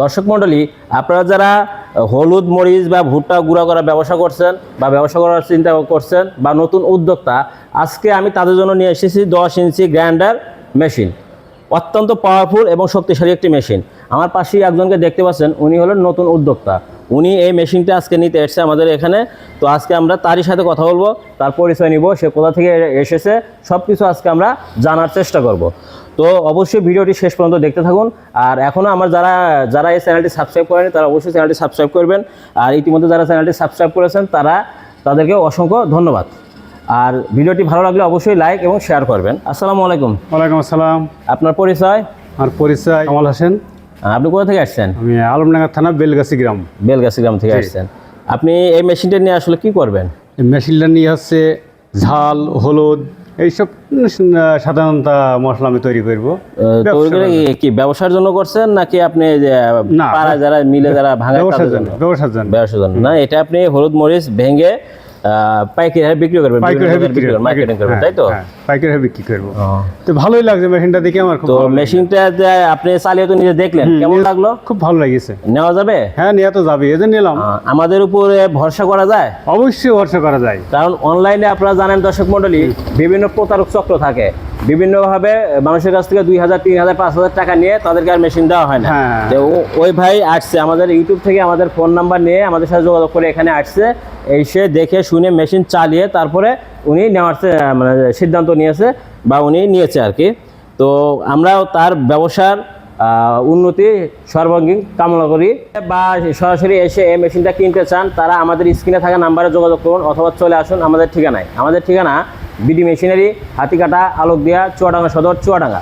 দর্শক মণ্ডলী, আপনারা যারা হলুদ মরিচ বা ভুট্টা গুঁড়া করার ব্যবসা করছেন বা ব্যবসা করার চিন্তা করছেন বা নতুন উদ্যোক্তা, আজকে আমি তাদের জন্য নিয়ে এসেছি 10 ইঞ্চি গ্রাইন্ডার মেশিন। অত্যন্ত পাওয়ারফুল এবং শক্তিশালী একটি মেশিন। আমার পাশেই একজনকে দেখতে পাচ্ছেন, উনি হলেন নতুন উদ্যোক্তা। উনি এই মেশিনটা আজকে নিতে এসেছে আমাদের এখানে। তো আজকে আমরা তারই সাথে কথা বলবো, তার পরিচয় নিব, সে কোথা থেকে এসেছে, সব কিছু আজকে আমরা জানার চেষ্টা করব। তো অবশ্যই ভিডিওটি শেষ পর্যন্ত দেখতে থাকুন। আর এখনও আমার যারা এই চ্যানেলটি সাবস্ক্রাইব করেনি তারা অবশ্যই চ্যানেলটি সাবস্ক্রাইব করবেন। আর ইতিমধ্যে যারা চ্যানেলটি সাবস্ক্রাইব করেছেন তাদেরকে অসংখ্য ধন্যবাদ। আর ভিডিওটি ভালো লাগলে অবশ্যই লাইক এবং শেয়ার করবেন। আসসালামু আলাইকুম। ওয়ালাইকুম আসসালাম। আপনার পরিচয়? আমার পরিচয় কামাল হোসেন। আপনি কোথা থেকে আসছেন? আমি আলমডাঙ্গা থানা বেলগাছি গ্রাম। বেলগাছি গ্রাম থেকে আসছেন। আপনি এই মেশিনটা নিয়ে আসলে কি করবেন? এই মেশিনটা নিয়ে হচ্ছে ঝাল, হলুদ এইসব সাধারণত মশলা আমি তৈরি করবো। তৈরি করে কি ব্যবসার জন্য করছেন নাকি আপনি না, পাড়া যারা মিলে যারা ভাঙা ব্যবসার জন্য। ব্যবসার জন্য না, এটা আপনি হলুদ মরিচ ভেঙে পাইকারি হারে বিক্রি করবেন, মার্কেটিং করবেন, তাই তো? পাইকারি হারে বিক্রি করবো। তো ভালোই লাগছে মেশিনটা দেখে আমার। তো মেশিনটা আপনি চালিয়ে তো নিজে দেখলেন, কেমন লাগলো? খুব ভালো লাগছে। নেওয়া যাবে? হ্যাঁ, নেওয়া তো যাবে, এজন্য নিলাম। আমাদের উপরে ভরসা করা যায়? অবশ্যই ভরসা করা যায়, কারণ অনলাইনে আপনারা জানেন দর্শক মণ্ডলী, বিভিন্ন প্রতারক চক্র থাকে। বিভিন্নভাবে মানুষের কাছ থেকে 2000, 3000, 5000 টাকা নিয়ে তাদেরকে আর মেশিন দেওয়া হয় না। ওই ভাই আসছে আমাদের ইউটিউব থেকে, আমাদের ফোন নাম্বার নিয়ে আমাদের সাথে যোগাযোগ করে এখানে আসছে, এসে দেখে শুনে মেশিন চালিয়ে তারপরে উনি নেওয়ার মানে সিদ্ধান্ত নিয়েছে বা উনি নিয়েছে আর কি। তো আমরাও তার ব্যবসার উন্নতি সর্বাঙ্গীন কামনা করি। বা সরাসরি এসে এই মেশিনটা কিনতে চান, তারা আমাদের স্ক্রিনে থাকা নাম্বারে যোগাযোগ করুন অথবা চলে আসুন আমাদের ঠিকানায়। আমাদের ঠিকানা বিডি মেশিনারি, হাতিকাটা, আলোকদিয়া, চুয়াডাঙ্গা সদর, চুয়াডাঙ্গা।